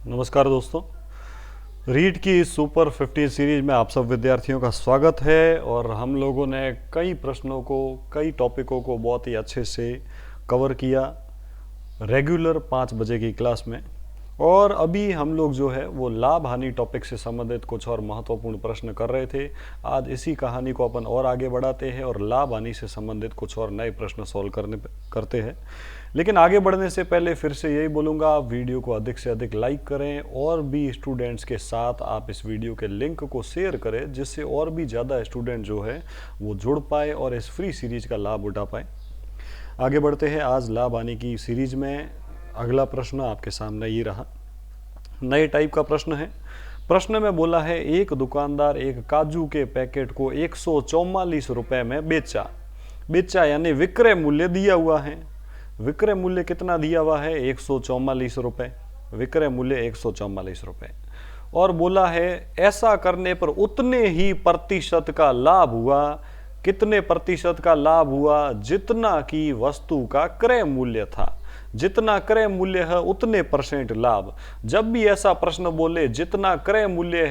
नमस्कार दोस्तों। रीड की सुपर 50 सीरीज में आप सब विद्यार्थियों का स्वागत है और हम लोगों ने कई प्रश्नों को, कई टॉपिकों को बहुत ही अच्छे से कवर किया रेगुलर 5 बजे की क्लास में। और अभी हम लोग जो है वो लाभ हानि टॉपिक से संबंधित कुछ और महत्वपूर्ण प्रश्न कर रहे थे। आज इसी कहानी को अपन और आगे बढ़ाते हैं और लाभ हानि से संबंधित कुछ और नए प्रश्न सॉल्व करते हैं। लेकिन आगे बढ़ने से पहले फिर से यही बोलूँगा, आप वीडियो को अधिक से अधिक लाइक करें और भी स्टूडेंट्स के साथ आप इस वीडियो के लिंक को शेयर करें, जिससे और भी ज़्यादा स्टूडेंट जो है वो जुड़ पाए और इस फ्री सीरीज का लाभ उठा पाए। आगे बढ़ते हैं। आज लाभ हानि की सीरीज में अगला प्रश्न आपके सामने ये रहा। नए टाइप का प्रश्न है। प्रश्न में बोला है, एक दुकानदार एक काजू के पैकेट को 144 रुपए में बेचा यानी विक्रय मूल्य दिया हुआ है। विक्रय मूल्य कितना दिया हुआ है? 144 रुपए। विक्रय मूल्य 144 रुपए। और बोला है ऐसा करने पर उतने ही प्रतिशत का लाभ हुआ। कितने प्रतिशत का लाभ हुआ? जितना की वस्तु का क्रय मूल्य था। जितना क्रय मूल्य है उतने परसेंट लाभ। जब भी ऐसा प्रश्न बोले जितना क्रय मूल्य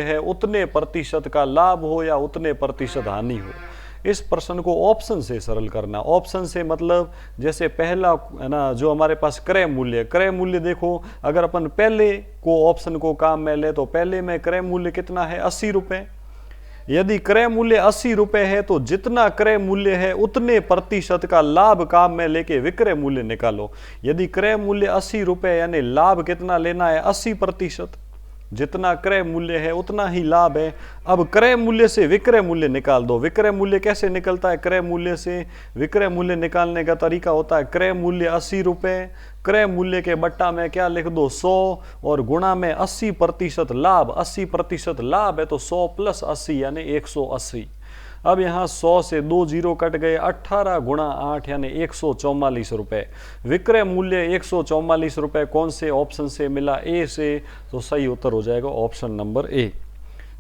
है उतने प्रतिशत का लाभ हो या उतने प्रतिशत हानि हो, इस प्रश्न को ऑप्शन से सरल करना। ऑप्शन से मतलब जैसे पहला है ना, जो हमारे पास क्रय मूल्य देखो, अगर अपन पहले को ऑप्शन को काम में ले तो पहले में क्रय मूल्य कितना है? 80 रुपए। यदि क्रय मूल्य 80 रुपए है तो जितना क्रय मूल्य है उतने प्रतिशत का लाभ काम में लेके विक्रय मूल्य निकालो। यदि क्रय मूल्य 80 रुपए यानी लाभ कितना लेना है? 80%। जितना क्रय मूल्य है उतना ही लाभ है। अब क्रय मूल्य से विक्रय मूल्य निकाल दो। विक्रय मूल्य कैसे निकलता है? क्रय मूल्य से विक्रय मूल्य निकालने का तरीका होता है, क्रय मूल्य 80 रुपए, क्रय मूल्य के बट्टा में क्या लिख दो? 100 और गुणा में 80% लाभ। 80% लाभ है तो 100 प्लस 80 यानी 180। अब यहाँ 100 से 2 जीरो कट गए, 18 गुणा 8 यानी 144 रुपए। विक्रय मूल्य 144 रुपए कौन से ऑप्शन से मिला? ए से। तो सही उत्तर हो जाएगा ऑप्शन नंबर ए।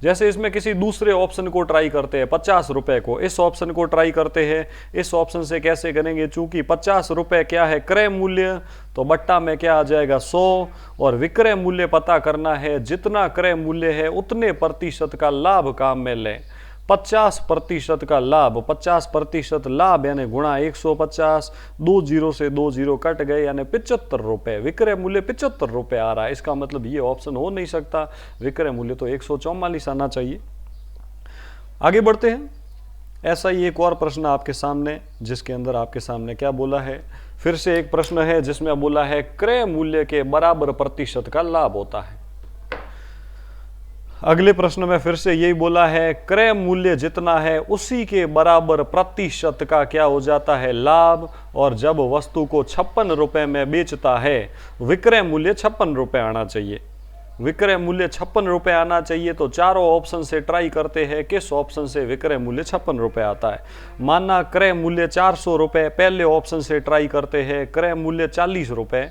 जैसे इसमें किसी दूसरे ऑप्शन को ट्राई करते हैं, 50 रुपए को, इस ऑप्शन को ट्राई करते हैं। इस ऑप्शन से कैसे करेंगे? चूंकि 50 रुपए क्या है? क्रय मूल्य, तो बट्टा में क्या आ जाएगा? 100 और विक्रय मूल्य पता करना है। जितना क्रय मूल्य है उतने प्रतिशत का लाभ काम में लें। 50% का लाभ, 50% लाभ यानी गुणा 150, 2 जीरो से 2 जीरो कट गए यानी 75 रुपए। विक्रय मूल्य 75 रुपए आ रहा है, इसका मतलब ये ऑप्शन हो नहीं सकता। विक्रय मूल्य तो 144 आना चाहिए। आगे बढ़ते हैं। ऐसा ही एक और प्रश्न आपके सामने, जिसके अंदर आपके सामने क्या बोला है? फिर से एक प्रश्न है जिसमें बोला है क्रय मूल्य के बराबर प्रतिशत का लाभ होता है। अगले प्रश्न में फिर से यही बोला है, क्रय मूल्य जितना है उसी के बराबर प्रतिशत का क्या हो जाता है? लाभ। और जब वस्तु को 56 रुपए में बेचता है, विक्रय मूल्य 56 रुपए आना चाहिए। विक्रय मूल्य 56 रुपए आना चाहिए। तो चारों ऑप्शन से ट्राई करते हैं किस ऑप्शन से विक्रय मूल्य 56 रुपए आता है। माना क्रय मूल्य 400 रुपए, पहले ऑप्शन से ट्राई करते हैं। क्रय मूल्य 40 रुपए,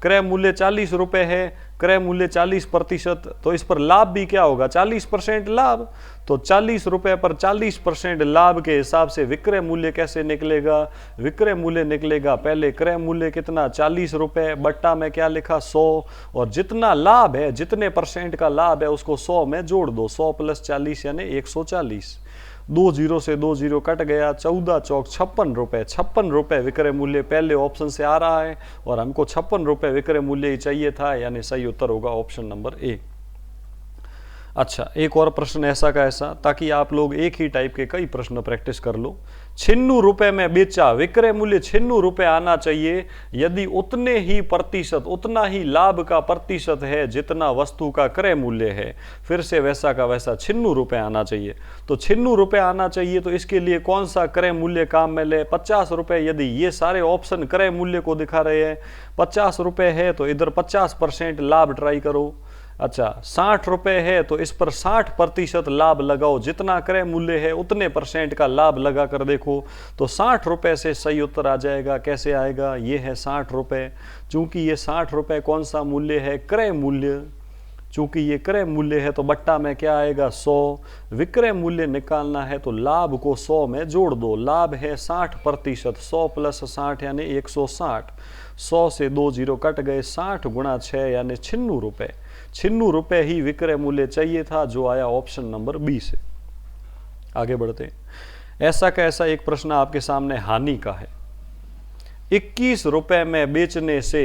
क्रय मूल्य 40 रुपए है, क्रय मूल्य 40%, तो इस पर लाभ भी क्या होगा? 40% लाभ। तो 40 रुपए पर 40% लाभ के हिसाब से विक्रय मूल्य कैसे निकलेगा? विक्रय मूल्य निकलेगा, पहले क्रय मूल्य कितना? 40 रुपए, बट्टा में क्या लिखा? 100 और जितना लाभ है, जितने परसेंट का लाभ है उसको 100 में जोड़ दो। 100 प्लस 40 यानी 140। 2 जीरो से 2 जीरो कट गया, 14 चौक 56 रुपए। 56 रुपए विक्रय मूल्य पहले ऑप्शन से आ रहा है और हमको 56 रुपए विक्रय मूल्य ही चाहिए था, यानी सही उत्तर होगा ऑप्शन नंबर ए। अच्छा, एक और प्रश्न ऐसा का ऐसा, ताकि आप लोग एक ही टाइप के कई प्रश्न प्रैक्टिस कर लो। 96 रुपए में बेचा, विक्रय मूल्य 96 रुपए आना चाहिए यदि उतने ही प्रतिशत, उतना ही लाभ का प्रतिशत है जितना वस्तु का क्रय मूल्य है। फिर से वैसा का वैसा 96 रुपए आना चाहिए। तो 96 रुपए आना चाहिए तो इसके लिए कौन सा क्रय मूल्य काम में ले? 50 रुपए। यदि ये सारे ऑप्शन क्रय मूल्य को दिखा रहे हैं, 50 रुपए है तो इधर 50% लाभ ट्राई करो। अच्छा, 60 रुपए है तो इस पर 60% लाभ लगाओ। जितना क्रय मूल्य है उतने परसेंट का लाभ लगा कर देखो, तो 60 रुपए से सही उत्तर आ जाएगा। कैसे आएगा? ये है 60 रुपए। चूंकि ये 60 रुपए कौन सा मूल्य है? क्रय मूल्य। चूंकि ये क्रय मूल्य है तो बट्टा में क्या आएगा 100। विक्रय मूल्य निकालना है तो लाभ को 100 में जोड़ दो। लाभ है 60%, 100 प्लस 60 यानी 160। 100 से 2 जीरो कट गए, 60 गुणा 6 यानी 96 रुपये। 96 रुपये ही विक्रय मूल्य चाहिए था, जो आया ऑप्शन नंबर बी से। आगे बढ़ते हैं। ऐसा का ऐसा एक प्रश्न आपके सामने हानि का है। 21 रुपये में बेचने से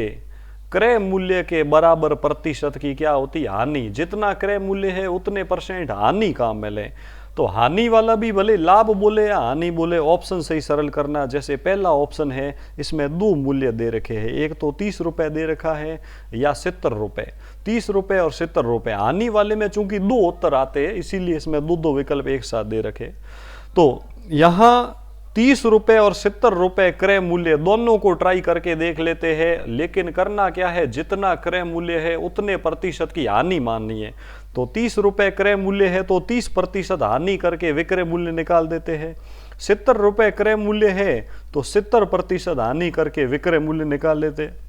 क्रय मूल्य के बराबर प्रतिशत की क्या होती है? हानि। जितना क्रय मूल्य है उतने % हानि काम में लें। तो हानि वाला भी भले लाभ बोले या हानि बोले, ऑप्शन से ही सरल करना। जैसे पहला ऑप्शन है, इसमें 2 मूल्य दे रखे हैं, एक तो 30 रुपये दे रखा है या 70 रुपये। 30 रुपये और 70 रुपये। हानि वाले में चूंकि 2 उत्तर आते हैं, इसीलिए इसमें 2 विकल्प एक साथ दे रखे। तो यहाँ 30 रुपये और 70 रुपये क्रय मूल्य, दोनों को ट्राई करके देख लेते हैं। लेकिन करना क्या है, जितना क्रय मूल्य है उतने प्रतिशत की हानि माननी है। तो 30 रुपये क्रय मूल्य है तो 30% हानि करके विक्रय मूल्य निकाल देते हैं। 70 रुपये क्रय मूल्य है तो 70% हानि करके विक्रय मूल्य निकाल लेते हैं।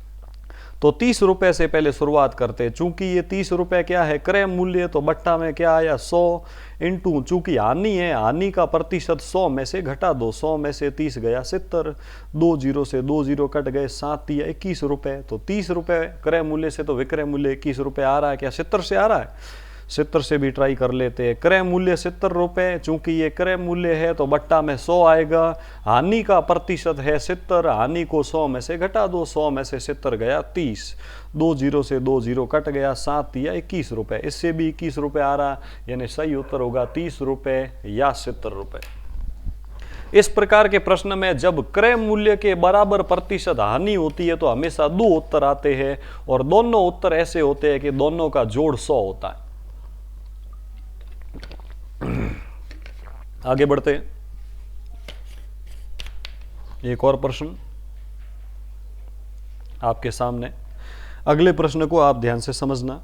तो 30 रुपये से पहले शुरुआत करते हैं। चूंकि ये 30 रुपये क्या है, क्रय मूल्य, तो बट्टा में क्या आया 100 इंटू, चूंकि हानि है, हानि का प्रतिशत 100 में से घटा दो। 100 में से 30 गया 70, 2 जीरो से 2 जीरो कट गए, 7 या 21 रुपये। तो 30 रुपये क्रय मूल्य से तो विक्रय मूल्य 21 रुपये आ रहा है। क्या 70 से आ रहा है? 70 से भी ट्राई कर लेते हैं। क्रय मूल्य 70 रुपये, चूंकि ये क्रय मूल्य है तो बट्टा में 100 आएगा। हानि का प्रतिशत है 70, हानि को 100 में से घटा दो। 100 में से 70 गया 30, 2 जीरो से 2 जीरो कट गया, 7 या 21 रुपये। इससे भी 21 रुपये आ रहा, यानी सही उत्तर होगा 30 रुपये या 70 रुपये। इस प्रकार के प्रश्न में जब क्रय मूल्य के बराबर प्रतिशत हानि होती है तो हमेशा 2 उत्तर आते हैं, और दोनों उत्तर ऐसे होते हैं कि दोनों का जोड़ 100 होता है। आगे बढ़ते हैं। एक और प्रश्न आपके सामने। अगले प्रश्न को आप ध्यान से समझना।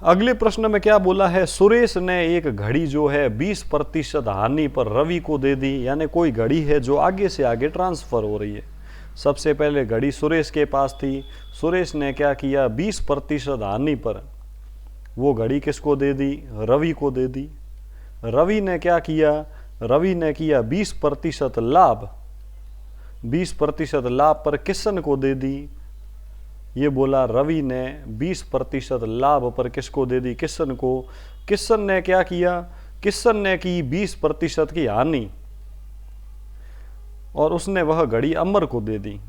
अगले प्रश्न में क्या बोला है, सुरेश ने एक घड़ी जो है 20% हानि पर रवि को दे दी। यानी कोई घड़ी है जो आगे से आगे ट्रांसफर हो रही है। सबसे पहले घड़ी सुरेश के पास थी, सुरेश ने क्या किया, 20% हानि पर वो घड़ी किसको दे दी, रवि को दे दी। रवि ने क्या किया, रवि ने किया 20% लाभ, 20% लाभ पर किशन को दे दी। ये बोला रवि ने 20% लाभ पर किसको दे दी, किशन को। किशन ने क्या किया, किशन ने की 20% की हानि, और उसने वह घड़ी अमर को दे दी।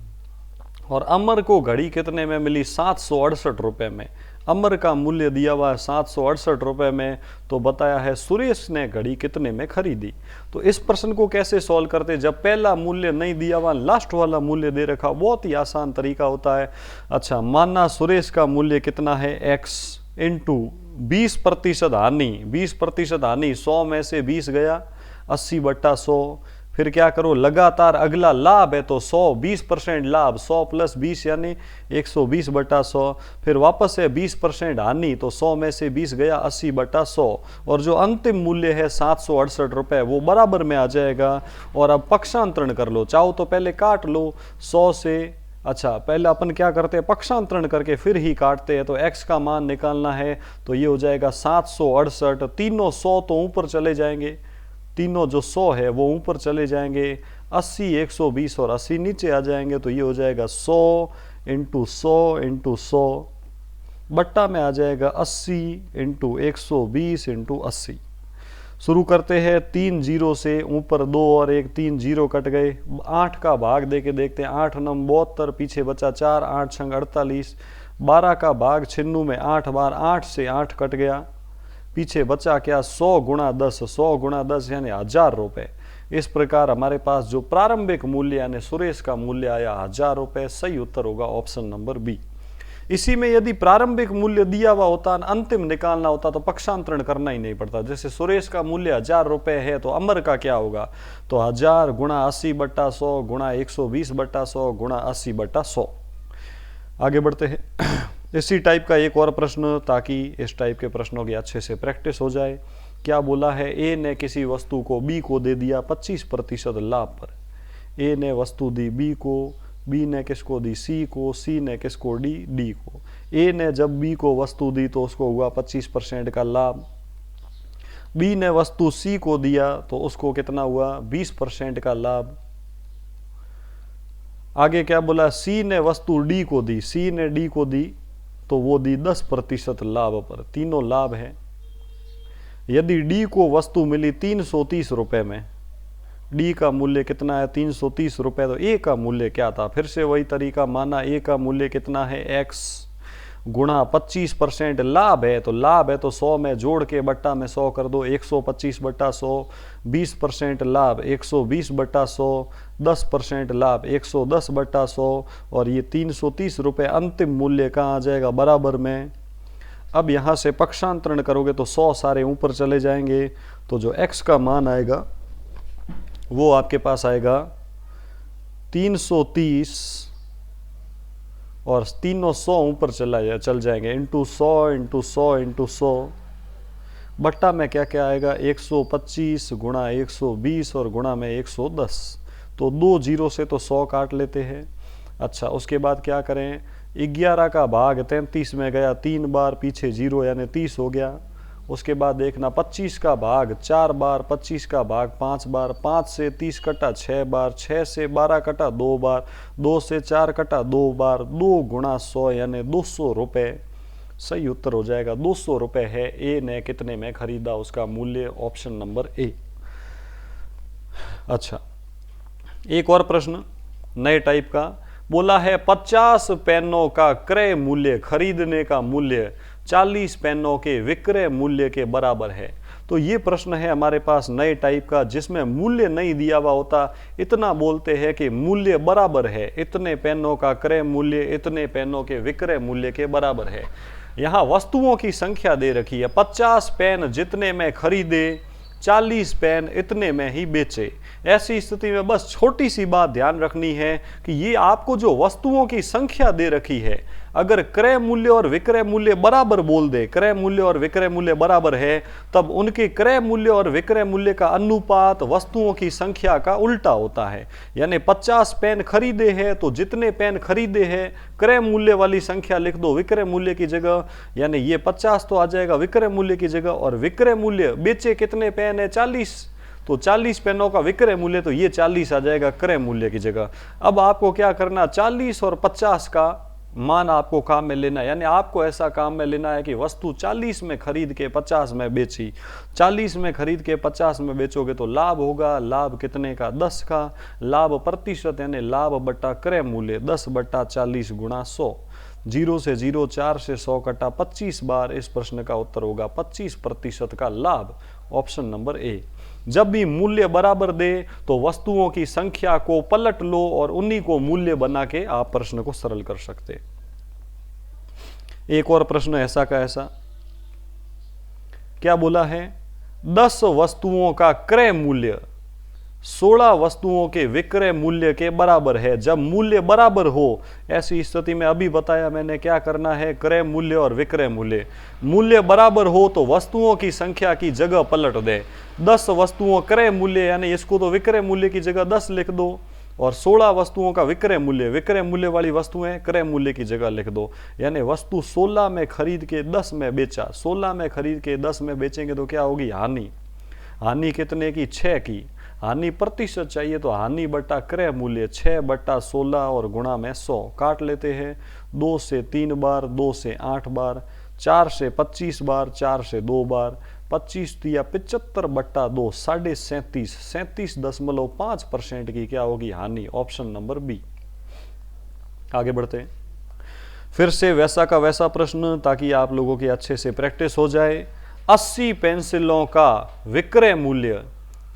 और अमर को घड़ी कितने में मिली, 768 रुपये में। अमर का मूल्य दिया हुआ है 768 रुपये में, तो बताया है सुरेश ने घड़ी कितने में खरीदी। तो इस प्रश्न को कैसे सॉल्व करते, जब पहला मूल्य नहीं दिया हुआ, लास्ट वाला मूल्य दे रखा, बहुत ही आसान तरीका होता है। अच्छा, माना सुरेश का मूल्य कितना है, x इंटू 20% हानि। 20% हानि, 100 में से 20 गया, 80/100। फिर क्या करो, लगातार अगला लाभ है तो 100, 20% लाभ, 100 प्लस 20 यानी 120/100। फिर वापस है 20% हानि, तो 100 में से 20 गया, 80/100। और जो अंतिम मूल्य है 768 रुपये, वो बराबर में आ जाएगा। और अब पक्षांतरण कर लो, चाहो तो पहले काट लो 100 से। अच्छा, पहले अपन क्या करते हैं, पक्षांतरण करके फिर ही काटते हैं। तो x का मान निकालना है, तो ये हो जाएगा 768। तीनों 100 तो ऊपर चले जाएंगे, तीनों जो 100 है वो ऊपर चले जाएंगे। 80, 120 और 80 नीचे आ जाएंगे। तो ये हो जाएगा 100 इंटू 100 इंटू 100 बट्टा में आ जाएगा 80 इंटू 120 इंटू 80। शुरू करते हैं 3 जीरो से, ऊपर 2 और 1, 3 जीरो कट गए। 8 का भाग दे के देखते हैं, 8 9 72, पीछे बचा 4, 8 6 48। 12 का भाग 96 में 8 बार, 8 से 8 कट गया, पीछे बचा क्या, 100 गुणा 10, 100 गुणा 10 यानी 1000 रुपये। इस प्रकार हमारे पास जो प्रारंभिक मूल्य यानी सुरेश का मूल्य आया 1000 रुपये। सही उत्तर होगा ऑप्शन नंबर बी। इसी में यदि प्रारंभिक मूल्य दिया हुआ होता, अंतिम निकालना होता, तो पक्षांतरण करना ही नहीं पड़ता। जैसे सुरेश का मूल्य 1000 रुपये है, तो अमर का क्या होगा, तो 1000 गुणा 80/100 गुणा 120/100 गुणा 80/100। आगे बढ़ते हैं। इसी टाइप का एक और प्रश्न, ताकि इस टाइप के प्रश्नों की अच्छे से प्रैक्टिस हो जाए। क्या बोला है, ए ने किसी वस्तु को बी को दे दिया 25% लाभ पर। ए ने वस्तु दी बी को बी ने किसको दी, सी को, सी ने किसको दी, डी को। ए ने जब बी को वस्तु दी तो उसको हुआ 25% का लाभ। बी ने वस्तु सी को दिया तो उसको कितना हुआ, 20% का लाभ। आगे क्या बोला, सी ने वस्तु डी को दी, सी ने डी को दी तो वो दी 10% लाभ पर, तीनों लाभ है। यदि डी को वस्तु मिली 330 रुपए में, डी का मूल्य कितना है 330 रुपए, तो ए का मूल्य क्या था, फिर से वही तरीका माना, ए का मूल्य कितना है x गुणा 25% लाभ है, तो लाभ है तो 100 में जोड़ के बट्टा में 100 कर दो, 125 बट्टा 100, 20% लाभ 120 बट्टा 100, 10% लाभ 110 बट्टा 100, और ये 330 रुपये अंतिम मूल्य कहाँ आ जाएगा, बराबर में। अब यहाँ से पक्षांतरण करोगे तो 100 सारे ऊपर चले जाएंगे, तो जो x का मान आएगा वो आपके पास आएगा 330, और तीनों 100 ऊपर चल जाएंगे, इंटू 100 इंटू 100 इंटू 100, बट्टा में क्या क्या आएगा 125 गुणा 120 और गुणा में 110, तो 2 जीरो से तो 100 काट लेते हैं। अच्छा, उसके बाद क्या करें, 11 का भाग 33 में गया 3 बार, पीछे 0 यानी 30 हो गया। उसके बाद देखना 25 का भाग 4 बार, 25 का भाग 5 बार, 5 से 30 कटा 6 बार, 6 से 12 कटा 2 बार, 2 से 4 कटा 2 बार, 2 गुणा 100 यानी 200 रुपये। सही उत्तर हो जाएगा 200 रुपये है। ए ने कितने में खरीदा, उसका मूल्य ऑप्शन नंबर ए। अच्छा, एक और प्रश्न नए टाइप का बोला है 50 पेनों का क्रय मूल्य खरीदने का मूल्य 40 पेनों के विक्रय मूल्य के बराबर है। तो ये प्रश्न है हमारे पास नए टाइप का, जिसमें मूल्य नहीं दिया हुआ होता, इतना बोलते हैं कि मूल्य बराबर है, इतने पेनों का क्रय मूल्य इतने पेनों के विक्रय मूल्य के बराबर है। यहाँ वस्तुओं की संख्या दे रखी है, 50 पेन जितने में खरीदे 40 पेन इतने में ही बेचे। ऐसी स्थिति में बस छोटी सी बात ध्यान रखनी है कि ये आपको जो वस्तुओं की संख्या दे रखी है, अगर क्रय मूल्य और विक्रय मूल्य बराबर बोल दे, क्रय मूल्य और विक्रय मूल्य बराबर है, तब उनके क्रय मूल्य और विक्रय मूल्य का अनुपात वस्तुओं की संख्या का उल्टा होता है। यानी 50 पेन खरीदे हैं तो जितने पेन खरीदे हैं क्रय मूल्य वाली संख्या लिख दो विक्रय मूल्य की जगह, यानी ये 50 तो आ जाएगा विक्रय मूल्य की जगह, और विक्रय मूल्य बेचे कितने पेन है 40, तो 40 पेनों का विक्रय मूल्य, तो ये 40 आ जाएगा क्रय मूल्य की जगह। अब आपको क्या करना, 40 और 50 का मान आपको काम में लेना है, यानी आपको ऐसा काम में लेना है कि वस्तु 40 में खरीद के 50 में बेची, 40 में खरीद के 50 में बेचोगे तो लाभ होगा, लाभ कितने का 10 का, लाभ प्रतिशत यानी लाभ बट्टा क्रय मूल्य 10 बट्टा 40 गुणा 100, 0 से 0, 4 से 100 कटा 25 बार। इस प्रश्न का उत्तर होगा 25% का लाभ, ऑप्शन नंबर ए। जब भी मूल्य बराबर दे तो वस्तुओं की संख्या को पलट लो और उन्हीं को मूल्य बना के आप प्रश्न को सरल कर सकते। एक और प्रश्न ऐसा का ऐसा, क्या बोला है, 10 वस्तुओं का क्रय मूल्य 16 वस्तुओं के विक्रय मूल्य के बराबर है। जब मूल्य बराबर हो, ऐसी स्थिति में अभी बताया मैंने क्या करना है, क्रय मूल्य और विक्रय मूल्य, मूल्य बराबर हो तो वस्तुओं की संख्या की जगह पलट दे। 10 वस्तुओं क्रय मूल्य यानी इसको तो विक्रय मूल्य की जगह 10 लिख दो, और 16 वस्तुओं का विक्रय मूल्य वाली वस्तुएं क्रय मूल्य की जगह लिख दो। यानी वस्तु 16 में खरीद के 10 में बेचा, 16 में खरीद के 10 में बेचेंगे तो क्या होगी, हानि। हानि कितने की, 6 की। हानि प्रतिशत चाहिए तो हानि बट्टा क्रय मूल्य 6 बट्टा 16 और गुणा में 100, काट लेते हैं 2 से 3 बार, 2 से 8 बार, 4 से 25 बार, 4 से 2 बार, 25 दिया 75 बट्टा 2, 37.5, 37.5% की क्या होगी हानि, ऑप्शन नंबर बी। आगे बढ़ते हैं, फिर से वैसा का वैसा प्रश्न ताकि आप लोगों की अच्छे से प्रैक्टिस हो जाए। 80 पेंसिलों का विक्रय मूल्य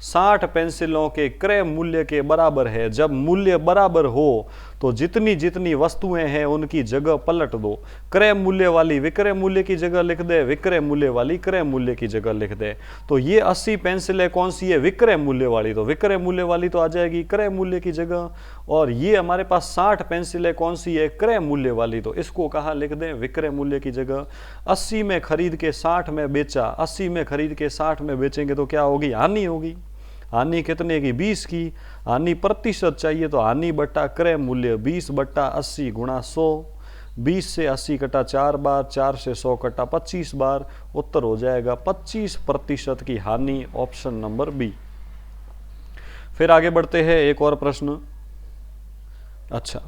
60 पेंसिलों के क्रय मूल्य के बराबर है। जब मूल्य बराबर हो तो जितनी जितनी वस्तुएं हैं उनकी जगह पलट दो, क्रय मूल्य वाली विक्रय मूल्य की जगह लिख दे, विक्रय मूल्य वाली क्रय मूल्य की जगह लिख दे। तो ये 80 पेंसिलें कौन सी है, विक्रय मूल्य वाली, तो विक्रय मूल्य वाली तो आ जाएगी क्रय मूल्य की जगह। और ये हमारे पास 60 पेंसिलें कौन सी है, क्रय मूल्य वाली, तो इसको कहाँ लिख दें, विक्रय मूल्य की जगह। 80 में खरीद के 60 में बेचा, 80 में खरीद के 60 में बेचेंगे तो क्या होगी, हानि होगी। हानि कितने की, 20 की। हानि प्रतिशत चाहिए तो हानि बट्टा क्रय मूल्य 20 बट्टा 80 गुणा 100। 20 से 80 कटा 4 बार, 4 से 100 कटा 25 बार। उत्तर हो जाएगा 25% की हानि, ऑप्शन नंबर बी। फिर आगे बढ़ते हैं, एक और प्रश्न। अच्छा,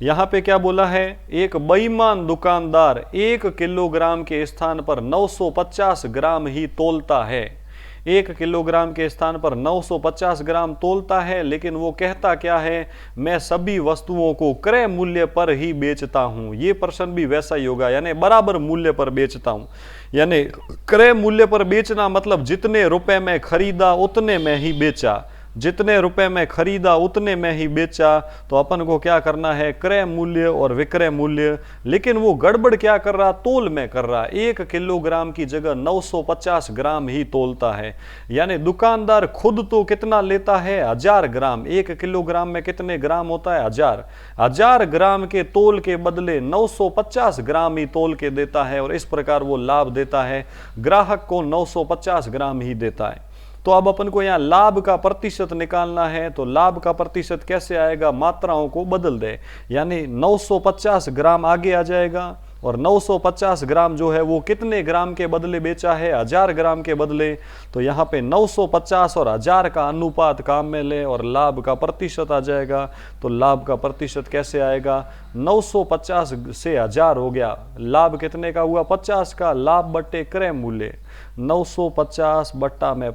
यहां पे क्या बोला है, एक बेईमान दुकानदार 1 किलोग्राम के स्थान पर 950 ग्राम ही तोलता है। 1 किलोग्राम के स्थान पर 950 ग्राम तोलता है, लेकिन वो कहता क्या है, मैं सभी वस्तुओं को क्रय मूल्य पर ही बेचता हूं। ये प्रश्न भी वैसा ही होगा, यानी बराबर मूल्य पर बेचता हूं। यानी क्रय मूल्य पर बेचना मतलब जितने रुपए में खरीदा उतने में ही बेचा, जितने रुपए में खरीदा उतने में ही बेचा। तो अपन को क्या करना है, क्रय मूल्य और विक्रय मूल्य। लेकिन वो गड़बड़ क्या कर रहा, तोल में कर रहा। 1 किलोग्राम की जगह 950 ग्राम ही तोलता है। यानी दुकानदार खुद तो कितना लेता है, 1000 ग्राम। 1 किलोग्राम में कितने ग्राम होता है, 1000। 1000 ग्राम के तोल के बदले 950 ग्राम ही तोल के देता है, और इस प्रकार वो लाभ देता है, ग्राहक को 950 ग्राम ही देता है। तो अब अपन को यहाँ लाभ का प्रतिशत निकालना है। तो लाभ का प्रतिशत कैसे आएगा, मात्राओं को बदल दे, यानी 950 ग्राम आगे आ जाएगा, और 950 ग्राम जो है वो कितने ग्राम के बदले बेचा है, 1000 ग्राम के बदले। तो यहाँ पे 950 और 1000 का अनुपात काम में ले और लाभ का प्रतिशत आ जाएगा। तो लाभ का प्रतिशत कैसे आएगा, 950 से 1000 हो गया, लाभ कितने का हुआ, 50 का। लाभ बट्टे क्रय मूल्य 950 बट्टा में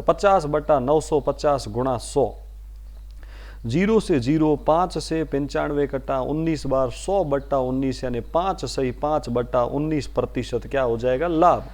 50 बट्टा 950 गुणा 100। 0 से 0, 5 से 95 कटा 19 बार, 100 बट्टा 19, यानी 5 सही 5 बट्टा 19% क्या हो जाएगा, लाभ।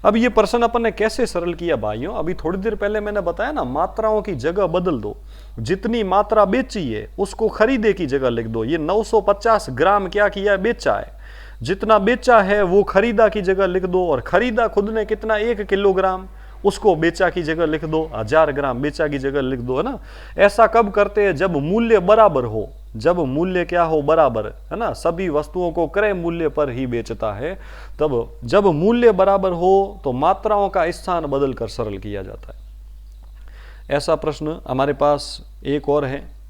अब ये प्रश्न अपन ने कैसे सरल किया भाइयों, अभी थोड़ी देर पहले मैंने बताया ना, मात्राओं की जगह बदल दो। जितनी मात्रा बेची है उसको खरीदे की जगह लिख दो। ये 950 ग्राम क्या किया, बेचा है। जितना बेचा है वो खरीदा की जगह लिख दो, और खरीदा खुद ने कितना, 1 किलोग्राम, उसको बेचा की जगह लिख दो, 1000 ग्राम बेचा की जगह लिख दो, है ना। ऐसा कब करते हैं, जब मूल्य बराबर हो, जब मूल्य क्या हो, बराबर, है ना। सभी वस्तुओं को क्रय मूल्य पर ही बेचता है। तब जब मूल्य बराबर हो तो मात्राओं का स्थान बदल कर सरल किया जाता है। ऐसा प्रश्न हमारे पास एक और है।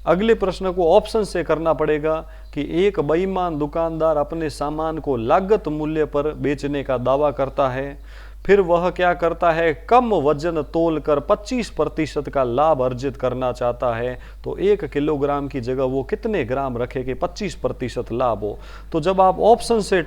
अगले प्रश्न को ऑप्शन से करना पड़ेगा कि एक बेईमान दुकानदार अपने सामान को लागत मूल्य पर बेचने का दावा करता है, फिर वह क्या करता है, कम वजन तोलकर 25% का लाभ अर्जित करना चाहता है। तो 1 किलोग्राम की जगह वो कितने ग्राम रखे कि 25% लाभ हो। तो जब आप ऑप्शन से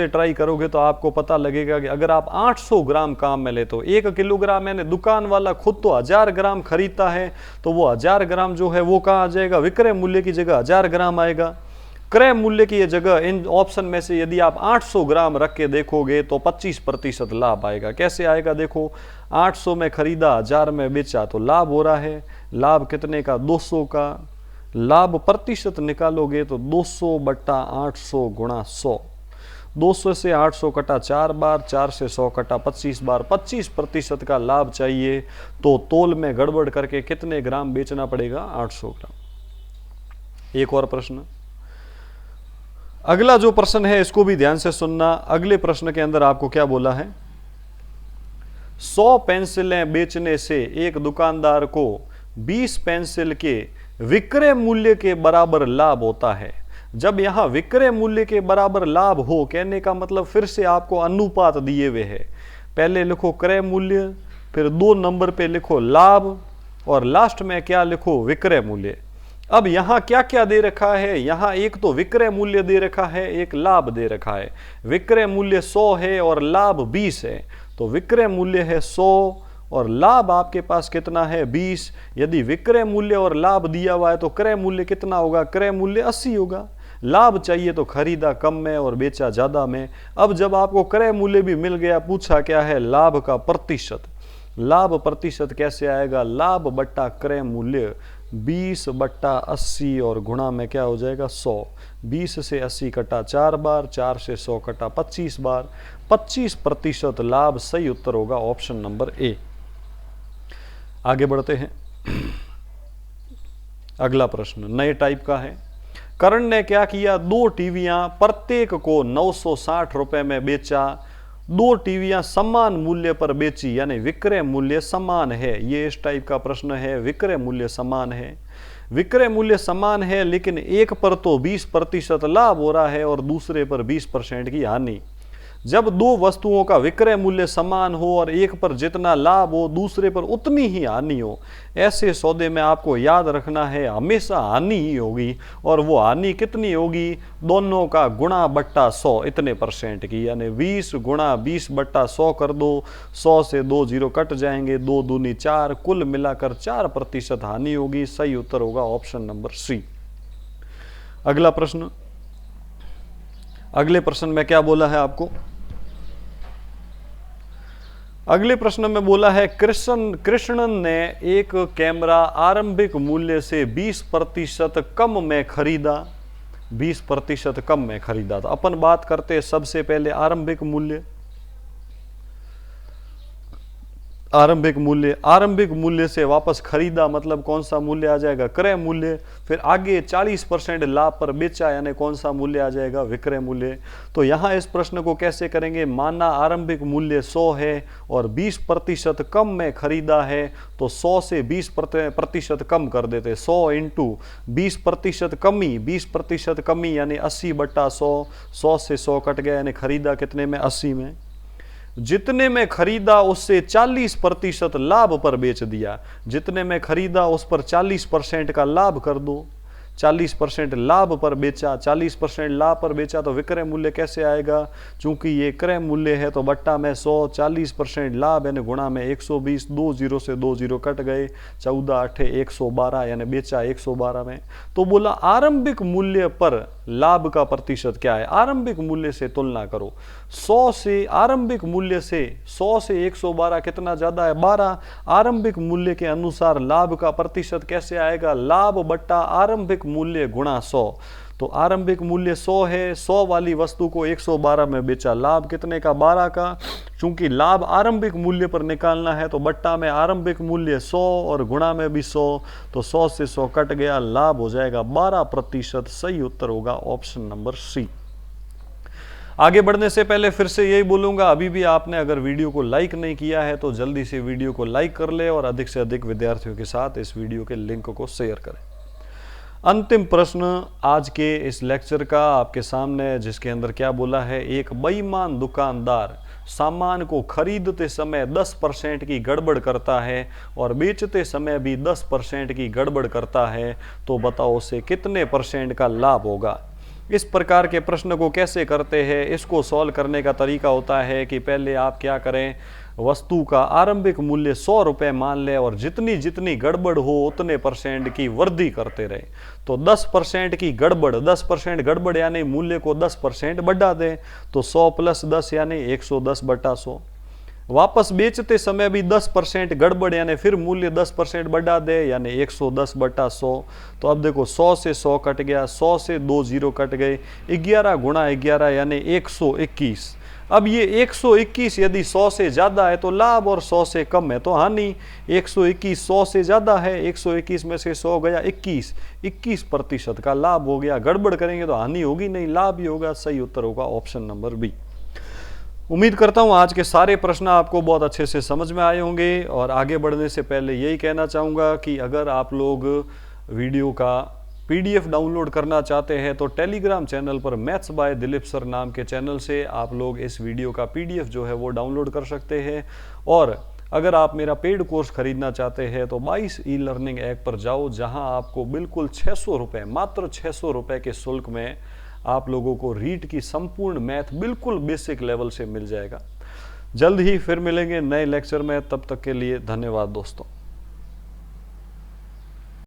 ट्राई करोगे तो आपको पता लगेगा कि अगर आप 800 ग्राम काम में ले तो 1 किलोग्राम, यानी दुकान वाला खुद तो 1000 ग्राम खरीदता है, तो वो 1000 ग्राम जो है वो कहाँ आ जाएगा, विक्रय मूल्य की जगह 1000 ग्राम आएगा। क्रय मूल्य की जगह इन ऑप्शन में से यदि आप 800 ग्राम रख के देखोगे तो 25% लाभ आएगा। कैसे आएगा, देखो 800 में खरीदा, 1000 में बेचा, तो लाभ हो रहा है। लाभ कितने का, 200 का। लाभ प्रतिशत निकालोगे तो 200 बट्टा 800 गुणा 100। 200 से 800 कटा 4 बार, 4 से 100 कटा 25 बार। 25% का लाभ चाहिए तो तोल में गड़बड़ करके कितने ग्राम बेचना पड़ेगा, 800 ग्राम। एक और प्रश्न, अगला जो प्रश्न है इसको भी ध्यान से सुनना। अगले प्रश्न के अंदर आपको क्या बोला है, 100 पेंसिलें बेचने से एक दुकानदार को 20 पेंसिल के विक्रय मूल्य के बराबर लाभ होता है। जब यहां विक्रय मूल्य के बराबर लाभ हो, कहने का मतलब फिर से आपको अनुपात दिए हुए है। पहले लिखो क्रय मूल्य, फिर 2 नंबर पे लिखो लाभ, और लास्ट में क्या लिखो, विक्रय मूल्य। अब यहां क्या क्या दे रखा है, यहां एक तो विक्रय मूल्य दे रखा है, एक लाभ दे रखा है। विक्रय मूल्य 100 है और लाभ 20 है। तो विक्रय मूल्य है 100 और लाभ आपके पास कितना है, 20। यदि विक्रय मूल्य और लाभ दिया हुआ है तो क्रय मूल्य कितना होगा, क्रय मूल्य 80 होगा। लाभ चाहिए तो खरीदा कम में और बेचा ज्यादा में। अब जब आपको क्रय मूल्य भी मिल गया, पूछा क्या है, लाभ का प्रतिशत। लाभ प्रतिशत कैसे आएगा, लाभ बट्टा क्रय मूल्य 20 बट्टा 80 और गुणा में क्या हो जाएगा, 100। 20 से 80 कटा 4 बार, 4 से 100 कटा 25 बार। 25% लाभ सही उत्तर होगा, ऑप्शन नंबर ए। आगे बढ़ते हैं। अगला प्रश्न नए टाइप का है। करण ने क्या किया, 2 टीवियां प्रत्येक को 960 रुपए में बेचा। दो टीवियां समान मूल्य पर बेची, यानी विक्रय मूल्य समान है। ये इस टाइप का प्रश्न है, विक्रय मूल्य समान है। विक्रय मूल्य समान है लेकिन एक पर तो 20% लाभ हो रहा है और दूसरे पर 20% की हानि। जब दो वस्तुओं का विक्रय मूल्य समान हो और एक पर जितना लाभ हो दूसरे पर उतनी ही हानि हो, ऐसे सौदे में आपको याद रखना है हमेशा हानि ही होगी। और वो हानि कितनी होगी? दोनों का गुणा बट्टा 100 इतने % की, यानी 20 गुणा 20 बट्टा 100 कर दो, 100 से 2 जीरो कट जाएंगे, 2 दूनी 4, कुल मिलाकर 4% हानि होगी। सही उत्तर होगा ऑप्शन नंबर सी। अगला प्रश्न, अगले प्रश्न में क्या बोला है आपको? अगले प्रश्न में बोला है कृष्णन ने एक कैमरा आरंभिक मूल्य से 20% कम में खरीदा। 20% कम में खरीदा। तो अपन बात करते हैं सबसे पहले आरंभिक मूल्य। आरंभिक मूल्य से वापस खरीदा मतलब कौन सा मूल्य आ जाएगा? क्रय मूल्य। फिर आगे 40% लाभ पर बेचा, यानी कौन सा मूल्य आ जाएगा? विक्रय मूल्य। तो यहाँ इस प्रश्न को कैसे करेंगे? माना आरंभिक मूल्य 100 है और 20% कम में खरीदा है, तो 100 से 20% कम कर देते। 100 इंटू 20% कमी, 20% कमी यानी 80 बट्टा 100, 100 से 100 कट गया, यानी खरीदा कितने में? 80 में। जितने में खरीदा उससे 40% लाभ पर बेच दिया। जितने में खरीदा उस पर 40% का लाभ कर दो। 40% लाभ पर बेचा, 40% लाभ पर बेचा तो विक्रय मूल्य कैसे आएगा? चूंकि ये क्रय मूल्य है तो बट्टा में 100, 40% लाभ यानी गुणा में 120, 2 जीरो से 2 जीरो कट गए, 14 8 112, यानी बेचा 112 में। तो बोला आरंभिक मूल्य पर लाभ का प्रतिशत क्या है? आरंभिक मूल्य से तुलना करो। 100 से आरंभिक मूल्य से 100 से 112 कितना ज्यादा है? 12। आरंभिक मूल्य के अनुसार लाभ का प्रतिशत कैसे आएगा? लाभ बट्टा आरंभिक मूल्य गुणा 100। तो आरंभिक मूल्य 100 है, 100 वाली वस्तु को 112 में बेचा, लाभ कितने का? 12 का। चूंकि लाभ आरंभिक मूल्य पर निकालना है तो बट्टा में आरंभिक मूल्य 100 और गुणा में भी 100, तो 100 से 100 कट गया, लाभ हो जाएगा 12%। सही उत्तर होगा ऑप्शन नंबर सी। आगे बढ़ने से पहले फिर से यही बोलूंगा, अभी भी आपने अगर वीडियो को लाइक नहीं किया है तो जल्दी से वीडियो को लाइक कर ले और अधिक से अधिक विद्यार्थियों के साथ इस वीडियो के लिंक को शेयर करें। अंतिम प्रश्न आज के इस लेक्चर का आपके सामने, जिसके अंदर क्या बोला है? एक बेईमान दुकानदार सामान को खरीदते समय 10% की गड़बड़ करता है और बेचते समय भी 10% की गड़बड़ करता है, तो बताओ उसे कितने % का लाभ होगा? इस प्रकार के प्रश्न को कैसे करते हैं? इसको सॉल्व करने का तरीका होता है कि पहले आप क्या करें, वस्तु का आरंभिक मूल्य 100 रुपये मान ले और जितनी जितनी गड़बड़ हो उतने % की वृद्धि करते रहे। तो 10% की गड़बड़, 10% गड़बड़ यानी मूल्य को 10% बढ़ा दें, तो 100 + 10 यानी 110 बटा 100। वापस बेचते समय भी 10% गड़बड़ यानी फिर मूल्य 10% बढ़ा दे, यानी 110 बटा 100। तो अब देखो 100 से 100 कट गया, 100 से 2 जीरो कट गए, 11 गुणा 11 यानी 121। अब ये 121 यदि 100 से ज़्यादा है तो लाभ और 100 से कम है तो हानि। 121 100 से ज़्यादा है, 121 में से 100 गया 21% का लाभ हो गया। गड़बड़ करेंगे तो हानि होगी नहीं, लाभ ही होगा। सही उत्तर होगा ऑप्शन नंबर बी। उम्मीद करता हूँ आज के सारे प्रश्न आपको बहुत अच्छे से समझ में आए होंगे। और आगे बढ़ने से पहले यही कहना चाहूँगा कि अगर आप लोग वीडियो का PDF डाउनलोड करना चाहते हैं तो टेलीग्राम चैनल पर मैथ्स बाय दिलीप सर नाम के चैनल से आप लोग इस वीडियो का PDF जो है वो डाउनलोड कर सकते हैं। और अगर आप मेरा पेड कोर्स खरीदना चाहते हैं तो 22 ई-लर्निंग ऐप पर जाओ, जहां आपको बिल्कुल 600 रुपये, मात्र 600 रुपये के शुल्क में आप लोगों को रीट की संपूर्ण मैथ बिल्कुल बेसिक लेवल से मिल जाएगा। जल्द ही फिर मिलेंगे नए लेक्चर में, तब तक के लिए धन्यवाद दोस्तों।